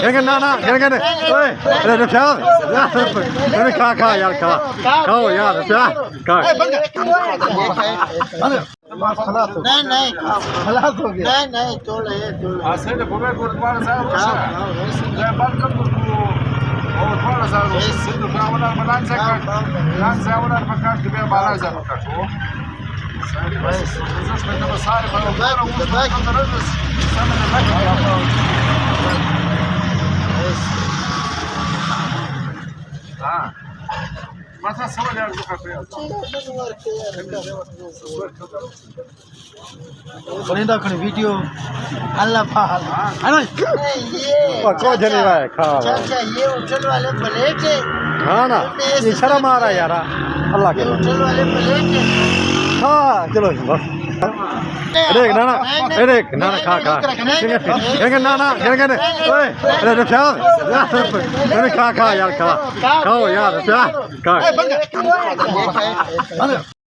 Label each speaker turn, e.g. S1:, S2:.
S1: ना ना कहने ओए अरे प्यार अरे खा यार खाओ यार प्यार खा
S2: नहीं खलास हो गया नहीं तोड़े
S3: Aslında bu ben kurban sana boşa. Ben baktım bu o kurban sana boşa. Şimdi ben ona falan sakar. Lan sen ona bakar gibi bana sen bakar. O. Sen bas. Uzun süre basar falan. Ben uzun kadar sen de bak. Ha. Masa sabah yarın bu kapıya.
S2: बनेदा खने video अल्लाह फाल है ना
S1: को जने भाई खा
S2: चाचा ये hotel वाले प्लेट है
S1: हाँ ना ये शर्म आ रहा है यार अल्लाह के
S2: होटल वाले प्लेट है
S1: हाँ चलो बस देख ना खा कहने ना कहने ओए अरे प्यार अरे खा यार खाओ यार प्यार खा